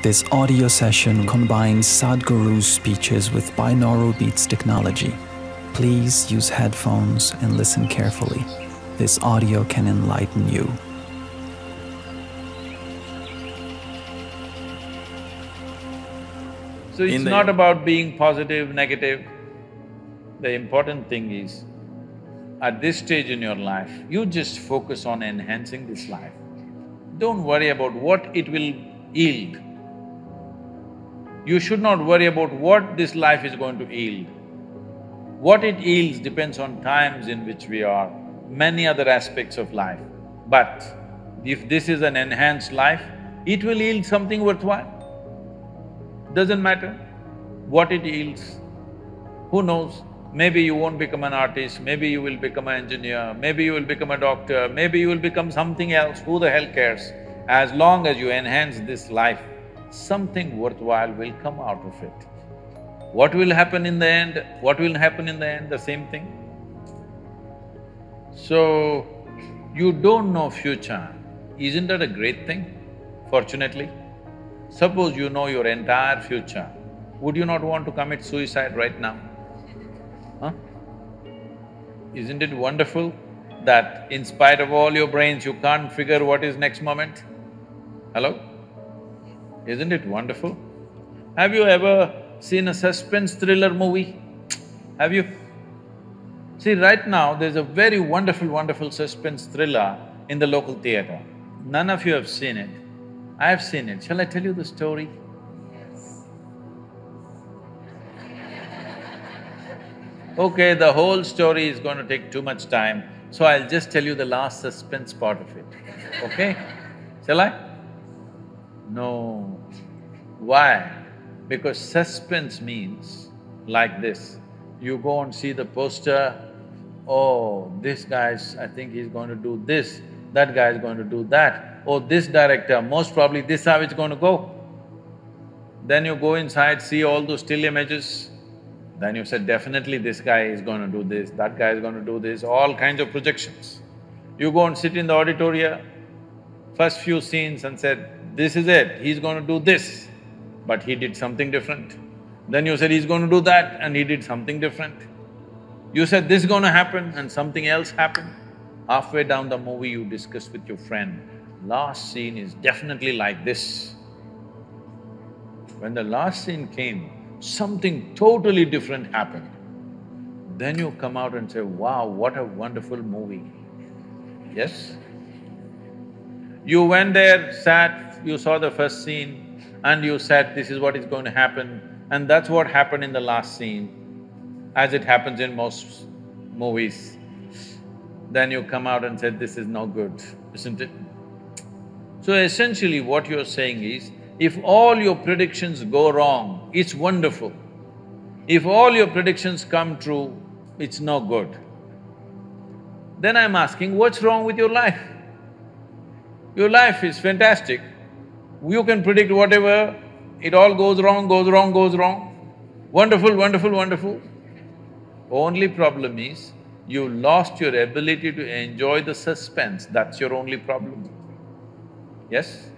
This audio session combines Sadhguru's speeches with binaural beats technology. Please use headphones and listen carefully. This audio can enlighten you. So it's not about being positive, negative. The important thing is, at this stage in your life, you just focus on enhancing this life. Don't worry about what it will yield. You should not worry about what this life is going to yield. What it yields depends on times in which we are, many other aspects of life. But if this is an enhanced life, it will yield something worthwhile. Doesn't matter what it yields. Who knows, maybe you won't become an artist, maybe you will become an engineer, maybe you will become a doctor, maybe you will become something else, who the hell cares? As long as you enhance this life, something worthwhile will come out of it. What will happen in the end? What will happen in the end? The same thing. So, you don't know future. Isn't that a great thing, fortunately? Suppose you know your entire future, would you not want to commit suicide right now? Huh? Isn't it wonderful that in spite of all your brains, you can't figure what is next moment? Hello? Isn't it wonderful? Have you ever seen a suspense thriller movie? Have you? See, right now there's a very wonderful suspense thriller in the local theatre. None of you have seen it. I have seen it. Shall I tell you the story? Yes. Okay, the whole story is going to take too much time, so I'll just tell you the last suspense part of it, okay? Shall I? No. Why? Because suspense means like this. You go and see the poster, oh, this guy's… I think he's going to do this, that guy's going to do that. Oh, this director, most probably this is how it's going to go. Then you go inside, see all those still images. Then you said, definitely this guy is going to do this, that guy is going to do this, all kinds of projections. You go and sit in the auditorium, first few scenes and said, this is it, he's going to do this, but he did something different. Then you said he's going to do that and he did something different. You said this is going to happen and something else happened. Halfway down the movie, you discuss with your friend, last scene is definitely like this. When the last scene came, something totally different happened. Then you come out and say, wow, what a wonderful movie. Yes? You went there, sat, you saw the first scene and you said, this is what is going to happen, and that's what happened in the last scene, as it happens in most movies. Then you come out and said, this is no good, isn't it? So essentially what you're saying is, if all your predictions go wrong, it's wonderful. If all your predictions come true, it's no good. Then I'm asking, what's wrong with your life? Your life is fantastic. You can predict whatever, it all goes wrong, goes wrong, goes wrong. Wonderful, wonderful, wonderful. Only problem is, you lost your ability to enjoy the suspense, that's your only problem. Yes?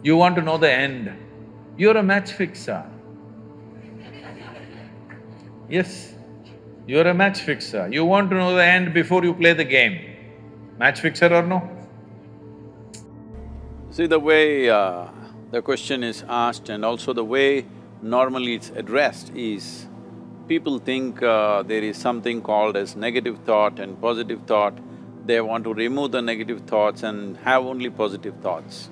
You want to know the end. You're a match fixer. Yes, you're a match fixer. You want to know the end before you play the game. Match fixer or no? See, the way the question is asked and also the way normally it's addressed is, people think there is something called as negative thought and positive thought. They want to remove the negative thoughts and have only positive thoughts.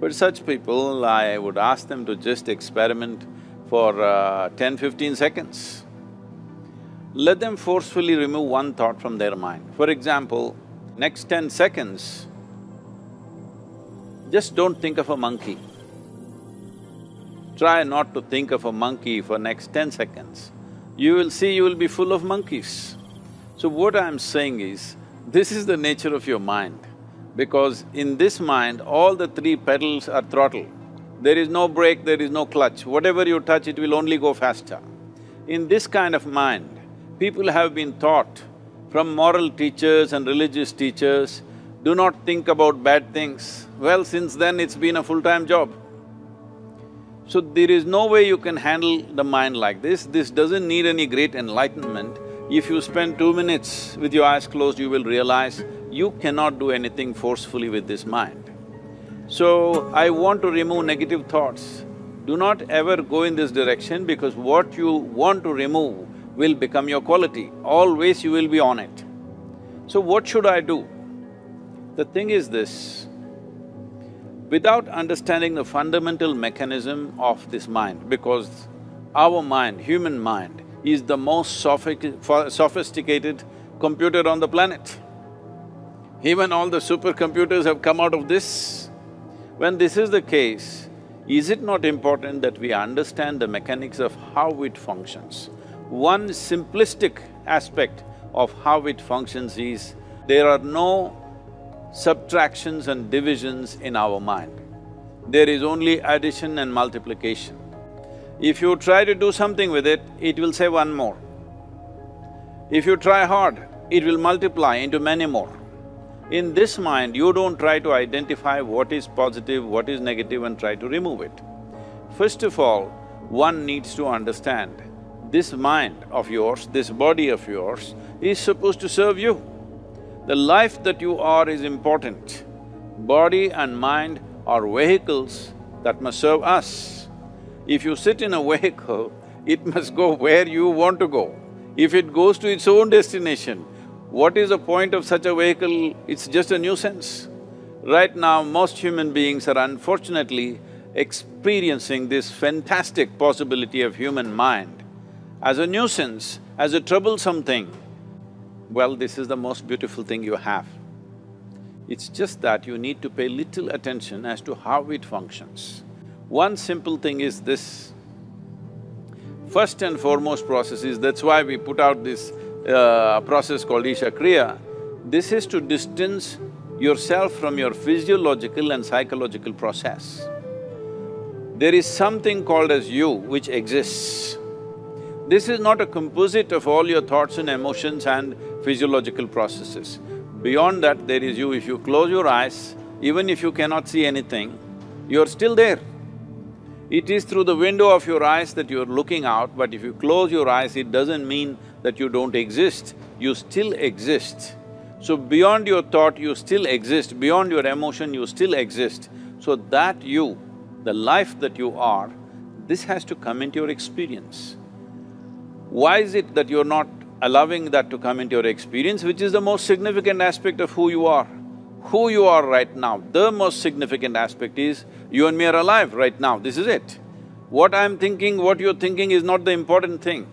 For such people, I would ask them to just experiment for 10–15 seconds. Let them forcefully remove one thought from their mind. For example, next 10 seconds, just don't think of a monkey. Try not to think of a monkey for next 10 seconds. You will see you will be full of monkeys. So what I'm saying is, this is the nature of your mind, because in this mind, all the three pedals are throttle. There is no brake, there is no clutch. Whatever you touch, it will only go faster. In this kind of mind, people have been taught from moral teachers and religious teachers, do not think about bad things. Well, since then it's been a full-time job. So there is no way you can handle the mind like this. This doesn't need any great enlightenment. If you spend 2 minutes with your eyes closed, you will realize you cannot do anything forcefully with this mind. So, I want to remove negative thoughts. Do not ever go in this direction because what you want to remove will become your quality. Always you will be on it. So what should I do? The thing is this, without understanding the fundamental mechanism of this mind, because our mind, human mind, is the most sophisticated computer on the planet. Even all the supercomputers have come out of this. When this is the case, is it not important that we understand the mechanics of how it functions? One simplistic aspect of how it functions is, there are no subtractions and divisions in our mind. There is only addition and multiplication. If you try to do something with it, it will say one more. If you try hard, it will multiply into many more. In this mind, you don't try to identify what is positive, what is negative and try to remove it. First of all, one needs to understand, this mind of yours, this body of yours is supposed to serve you. The life that you are is important. Body and mind are vehicles that must serve us. If you sit in a vehicle, it must go where you want to go. If it goes to its own destination, what is the point of such a vehicle? It's just a nuisance. Right now, most human beings are unfortunately experiencing this fantastic possibility of human mind as a nuisance, as a troublesome thing. Well, this is the most beautiful thing you have. It's just that you need to pay little attention as to how it functions. One simple thing is this. First and foremost process is, that's why we put out this process called Isha Kriya. This is to distance yourself from your physiological and psychological process. There is something called as you which exists. This is not a composite of all your thoughts and emotions and physiological processes. Beyond that, there is you. If you close your eyes, even if you cannot see anything, you're still there. It is through the window of your eyes that you're looking out, but if you close your eyes, it doesn't mean that you don't exist, you still exist. So beyond your thought, you still exist, beyond your emotion, you still exist. So that you, the life that you are, this has to come into your experience. Why is it that you're not allowing that to come into your experience, which is the most significant aspect of who you are? Who you are right now, the most significant aspect is, you and me are alive right now, this is it. What I'm thinking, what you're thinking is not the important thing.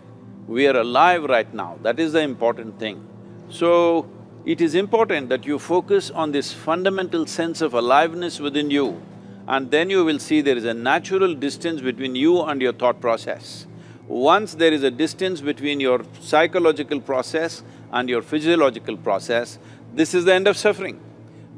We are alive right now, that is the important thing. So, it is important that you focus on this fundamental sense of aliveness within you, and then you will see there is a natural distance between you and your thought process. Once there is a distance between your psychological process and your physiological process, this is the end of suffering.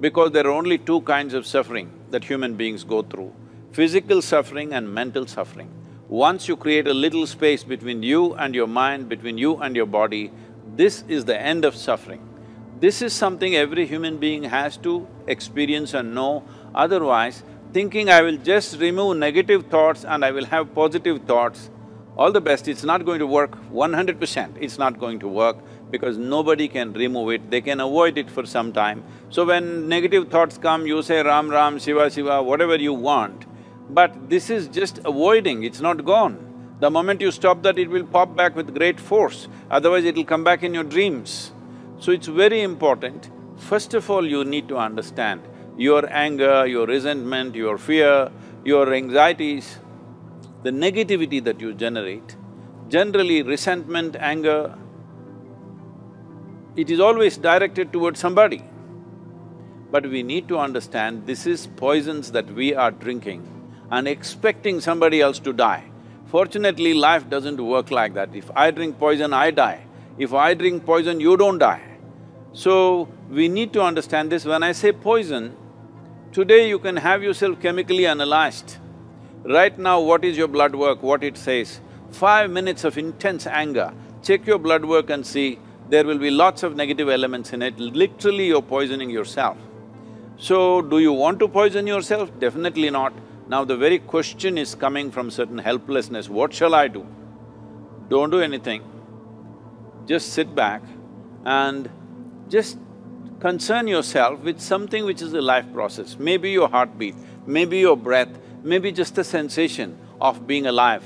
Because there are only two kinds of suffering that human beings go through, physical suffering and mental suffering. Once you create a little space between you and your mind, between you and your body, this is the end of suffering. This is something every human being has to experience and know, otherwise thinking I will just remove negative thoughts and I will have positive thoughts, all the best, it's not going to work 100%, it's not going to work because nobody can remove it, they can avoid it for some time. So when negative thoughts come, you say Ram Ram, Shiva Shiva, whatever you want, but this is just avoiding, it's not gone. The moment you stop that, it will pop back with great force, otherwise it'll come back in your dreams. So it's very important, first of all you need to understand your anger, your resentment, your fear, your anxieties, the negativity that you generate. Generally resentment, anger, it is always directed towards somebody. But we need to understand this is poisons that we are drinking and expecting somebody else to die. Fortunately, life doesn't work like that. If I drink poison, I die. If I drink poison, you don't die. So, we need to understand this. When I say poison, today you can have yourself chemically analyzed. Right now, what is your blood work, what it says? 5 minutes of intense anger, check your blood work and see, there will be lots of negative elements in it, literally you're poisoning yourself. So, do you want to poison yourself? Definitely not. Now the very question is coming from certain helplessness, what shall I do? Don't do anything, just sit back and just concern yourself with something which is a life process. Maybe your heartbeat, maybe your breath, maybe just the sensation of being alive.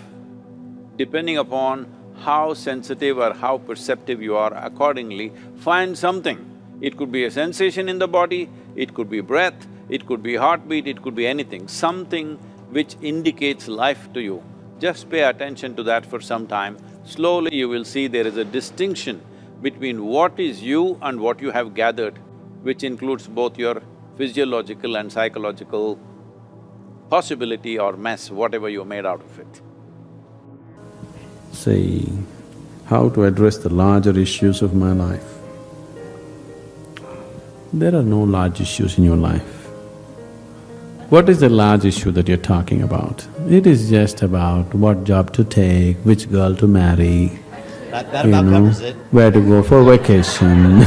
Depending upon how sensitive or how perceptive you are, accordingly, find something. It could be a sensation in the body, it could be breath, it could be heartbeat, it could be anything, something which indicates life to you. Just pay attention to that for some time. Slowly you will see there is a distinction between what is you and what you have gathered, which includes both your physiological and psychological possibility or mess, whatever you made out of it. Say, how to address the larger issues of my life. There are no large issues in your life. What is the large issue that you're talking about? It is just about what job to take, which girl to marry, that about covers it. Where to go for vacation,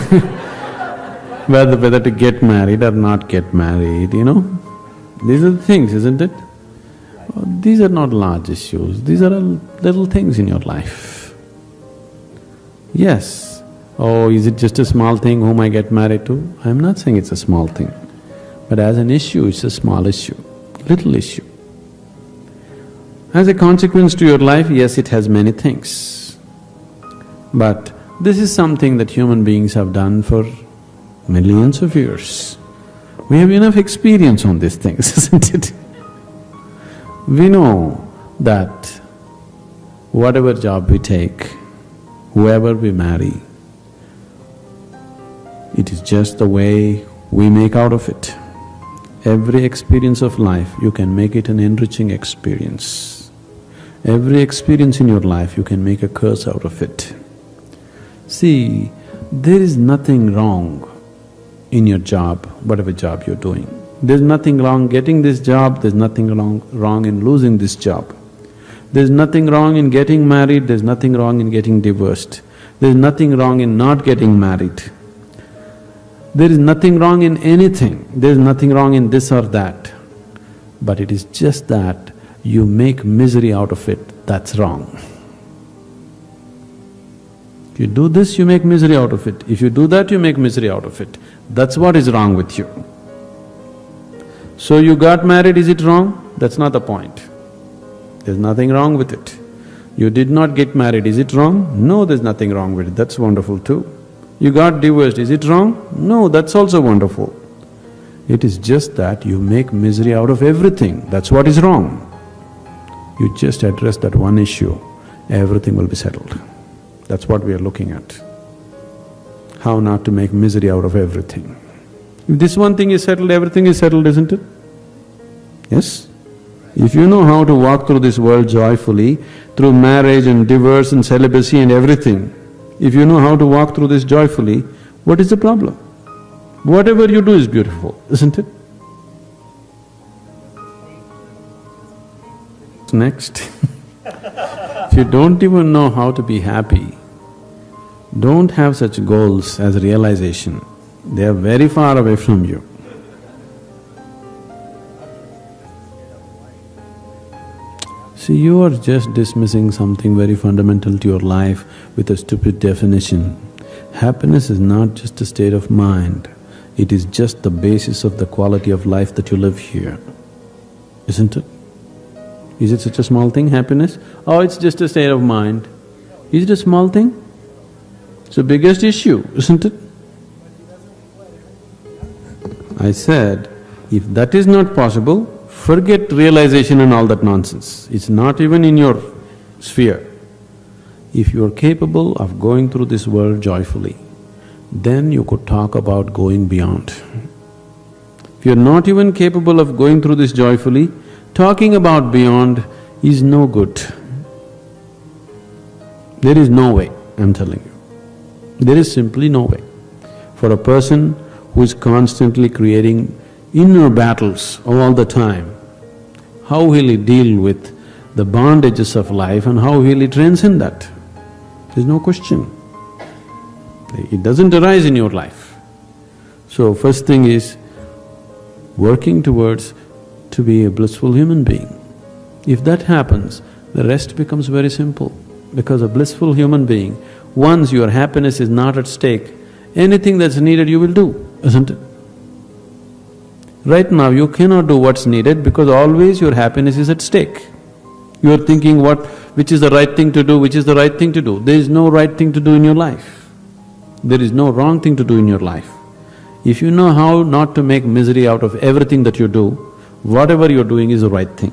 whether to get married or not get married, These are the things, isn't it? These are not large issues, these are little things in your life. Yes, oh, is it just a small thing whom I get married to? I'm not saying it's a small thing, but as an issue, it's a small issue, little issue. As a consequence to your life, yes, it has many things. But this is something that human beings have done for millions of years. We have enough experience on these things, isn't it? We know that whatever job we take, whoever we marry, it is just the way we make out of it. Every experience of life, you can make it an enriching experience. Every experience in your life, you can make a curse out of it. See, there is nothing wrong in your job, whatever job you're doing. There's nothing wrong getting this job, there's nothing wrong in losing this job. There's nothing wrong in getting married, there's nothing wrong in getting divorced. There's nothing wrong in not getting married. There is nothing wrong in anything, there's nothing wrong in this or that. But it is just that you make misery out of it, that's wrong. If you do this, you make misery out of it. If you do that, you make misery out of it. That's what is wrong with you. So you got married, is it wrong? That's not the point. There's nothing wrong with it. You did not get married, is it wrong? No, there's nothing wrong with it, that's wonderful too. You got divorced, is it wrong? No, that's also wonderful. It is just that you make misery out of everything, that's what is wrong. You just address that one issue, everything will be settled. That's what we are looking at. How not to make misery out of everything. If this one thing is settled, everything is settled, isn't it? Yes? If you know how to walk through this world joyfully, through marriage and divorce and celibacy and everything, if you know how to walk through this joyfully, what is the problem? Whatever you do is beautiful, isn't it? Next, if you don't even know how to be happy, don't have such goals as realization. They are very far away from you. See, you are just dismissing something very fundamental to your life with a stupid definition. Happiness is not just a state of mind, it is just the basis of the quality of life that you live here, isn't it? Is it such a small thing, happiness? Oh, it's just a state of mind. Is it a small thing? It's the biggest issue, isn't it? I said, if that is not possible, forget realization and all that nonsense. It's not even in your sphere. If you are capable of going through this world joyfully, then you could talk about going beyond. If you're not even capable of going through this joyfully, talking about beyond is no good. There is no way, I'm telling you. There is simply no way. For a person who is constantly creating inner battles all the time, how will he deal with the bondages of life and how will he transcend that? There's no question. It doesn't arise in your life. So first thing is working towards to be a blissful human being. If that happens, the rest becomes very simple. Because a blissful human being, once your happiness is not at stake, anything that's needed you will do, isn't it? Right now you cannot do what's needed because always your happiness is at stake. You are thinking which is the right thing to do, which is the right thing to do. There is no right thing to do in your life. There is no wrong thing to do in your life. If you know how not to make misery out of everything that you do, whatever you're doing is the right thing.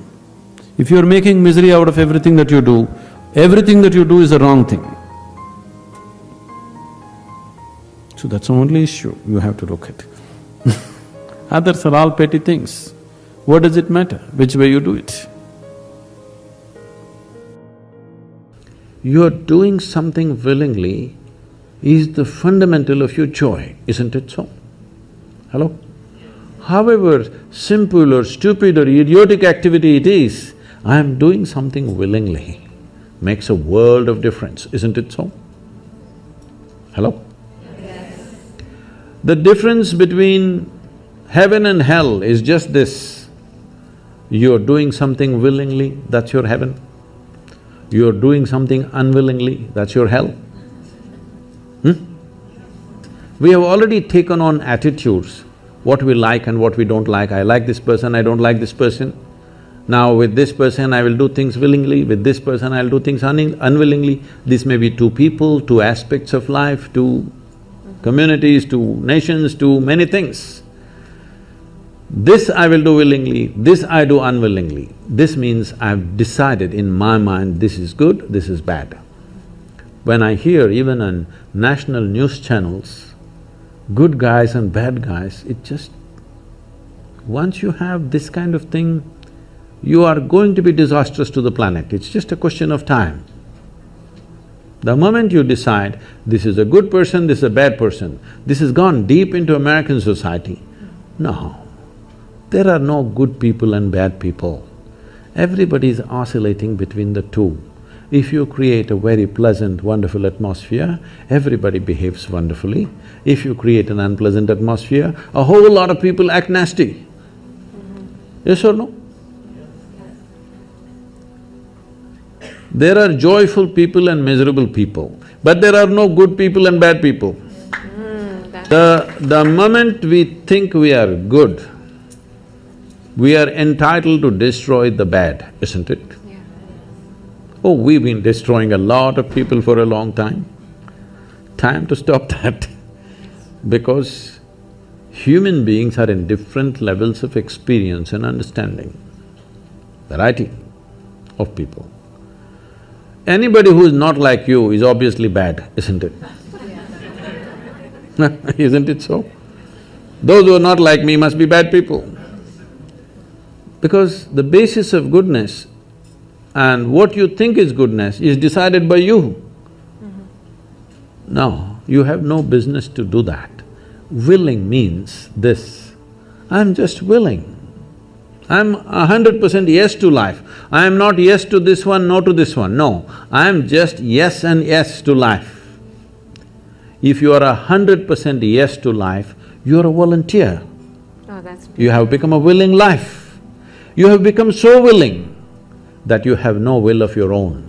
If you're making misery out of everything that you do is the wrong thing. So that's the only issue you have to look at. Others are all petty things. What does it matter, which way you do it? You're doing something willingly is the fundamental of your joy, isn't it so? Hello? However simple or stupid or idiotic activity it is, I am doing something willingly makes a world of difference, isn't it so? Hello? Yes. The difference between heaven and hell is just this. You're doing something willingly, that's your heaven. You're doing something unwillingly, that's your hell. We have already taken on attitudes, what we like and what we don't like. I like this person, I don't like this person. Now with this person I will do things willingly, with this person I'll do things unwillingly. This may be two people, two aspects of life, two communities, two nations, two many things. This I will do willingly, this I do unwillingly. This means I've decided in my mind this is good, this is bad. When I hear even on national news channels, good guys and bad guys, it just… once you have this kind of thing, you are going to be disastrous to the planet, it's just a question of time. The moment you decide, this is a good person, this is a bad person, this has gone deep into American society. No, there are no good people and bad people. Everybody is oscillating between the two. If you create a very pleasant, wonderful atmosphere, everybody behaves wonderfully. If you create an unpleasant atmosphere, a whole lot of people act nasty. Yes or no? There are joyful people and miserable people, but there are no good people and bad people. The moment we think we are good, we are entitled to destroy the bad, isn't it? Yeah. Oh, we've been destroying a lot of people for a long time. Time to stop that because human beings are in different levels of experience and understanding, variety of people. Anybody who is not like you is obviously bad, isn't it? Isn't it so? Those who are not like me must be bad people. Because the basis of goodness and what you think is goodness is decided by you. No, you have no business to do that. Willing means this, I'm just willing. I'm 100% yes to life. I am not yes to this one, no to this one, no. I am just yes and yes to life. If you are 100% yes to life, you are a volunteer. Oh, that's beautiful. You have become a willing life. You have become so willing that you have no will of your own.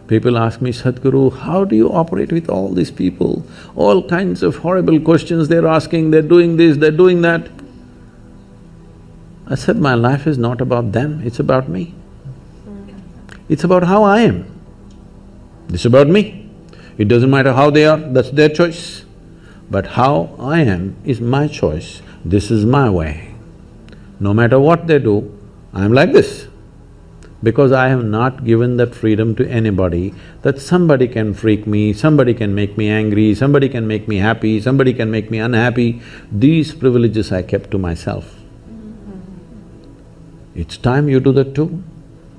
People ask me, Sadhguru, how do you operate with all these people? All kinds of horrible questions they're asking, they're doing this, they're doing that. I said, my life is not about them, it's about me. It's about how I am. It's about me. It doesn't matter how they are, that's their choice. But how I am is my choice, this is my way. No matter what they do, I'm like this. Because I have not given that freedom to anybody that somebody can freak me, somebody can make me angry, somebody can make me happy, somebody can make me unhappy. These privileges I kept to myself. It's time you do that too.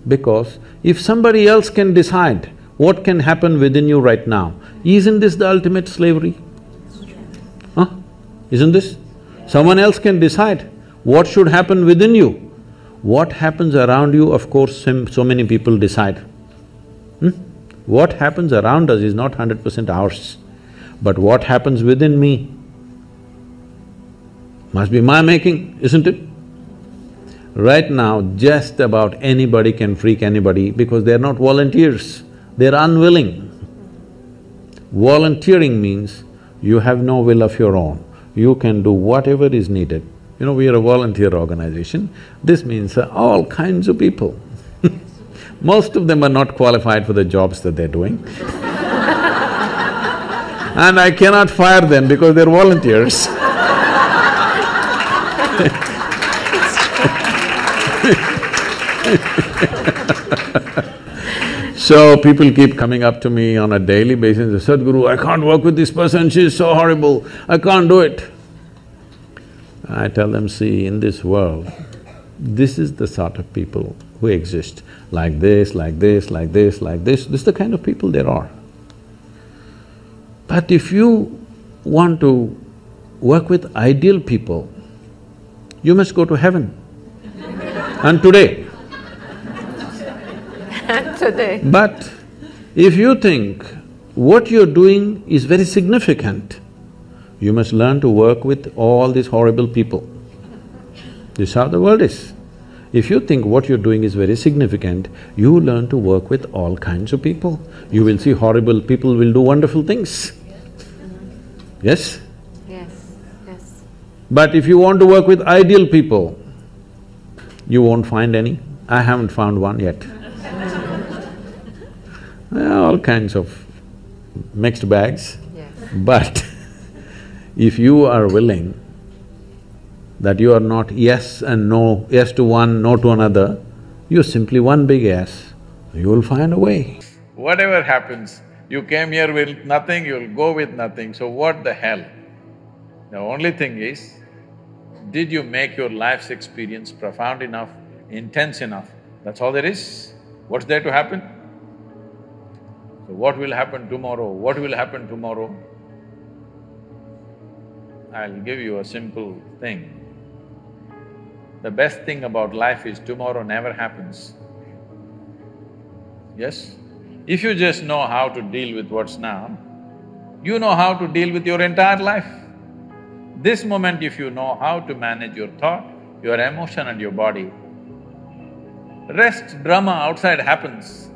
Because if somebody else can decide what can happen within you right now, isn't this the ultimate slavery? Huh? Isn't this? Someone else can decide what should happen within you. What happens around you, of course, so many people decide. What happens around us is not 100% ours. But what happens within me must be my making, isn't it? Right now, just about anybody can freak anybody because they're not volunteers, they're unwilling. Volunteering means you have no will of your own, you can do whatever is needed. You know, we are a volunteer organization, this means all kinds of people. Most of them are not qualified for the jobs that they're doing. And I cannot fire them because they're volunteers. So people keep coming up to me on a daily basis, Sadhguru, I can't work with this person, she's so horrible, I can't do it. I tell them, see, in this world, this is the sort of people who exist, like this, like this, like this, like this is the kind of people there are. But if you want to work with ideal people, you must go to heaven. And today. Today. But if you think what you're doing is very significant, you must learn to work with all these horrible people. This is how the world is. If you think what you're doing is very significant, you learn to work with all kinds of people. You will see horrible people will do wonderful things. Yes? Yes, yes. But if you want to work with ideal people, you won't find any. I haven't found one yet. All kinds of mixed bags. Yes. But if you are willing that you are not yes and no, yes to one, no to another, you're simply one big yes, you will find a way. Whatever happens, you came here with nothing, you'll go with nothing, so what the hell? The only thing is, did you make your life's experience profound enough, intense enough? That's all there is. What's there to happen? So what will happen tomorrow? What will happen tomorrow? I'll give you a simple thing. The best thing about life is tomorrow never happens. Yes? If you just know how to deal with what's now, you know how to deal with your entire life. This moment, if you know how to manage your thought, your emotion and your body, rest drama outside happens.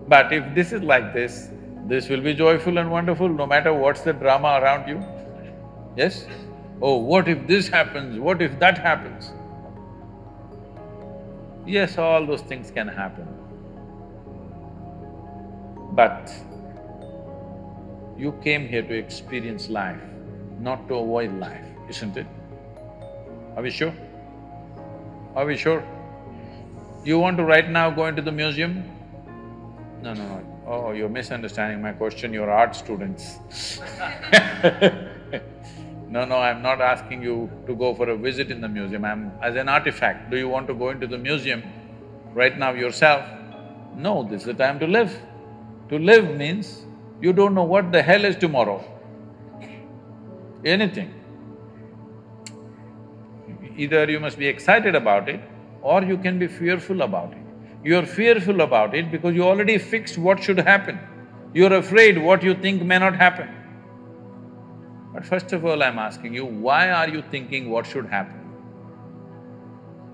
But if this is like this will be joyful and wonderful no matter what's the drama around you. Yes? Oh, what if this happens, what if that happens? Yes, all those things can happen. But you came here to experience life, not to avoid life, isn't it? Are we sure? Are we sure? You want to right now go into the museum? No, no, no. Oh, you're misunderstanding my question, you're art students. No, no, I'm not asking you to go for a visit in the museum, I'm… as an artifact, do you want to go into the museum right now yourself? No, this is the time to live. To live means you don't know what the hell is tomorrow. Anything. Either you must be excited about it or you can be fearful about it. You're fearful about it because you already fixed what should happen. You're afraid what you think may not happen. But first of all, I'm asking you, why are you thinking what should happen?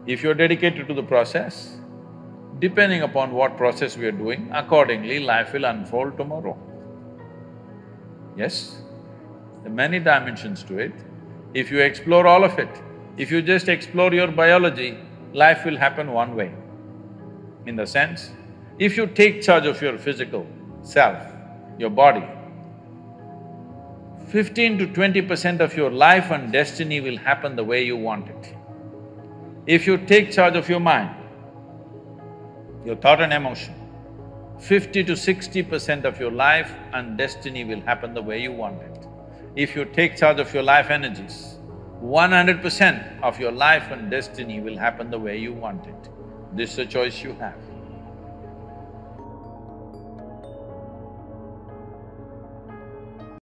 If you're dedicated to the process, depending upon what process we are doing, accordingly life will unfold tomorrow. Yes? There are many dimensions to it. If you explore all of it, if you just explore your biology, life will happen one way. In the sense, if you take charge of your physical self, your body, 15 to 20% of your life and destiny will happen the way you want it. If you take charge of your mind, your thought and emotion, 50 to 60% of your life and destiny will happen the way you want it. If you take charge of your life energies, 100% of your life and destiny will happen the way you want it. This is a choice you have.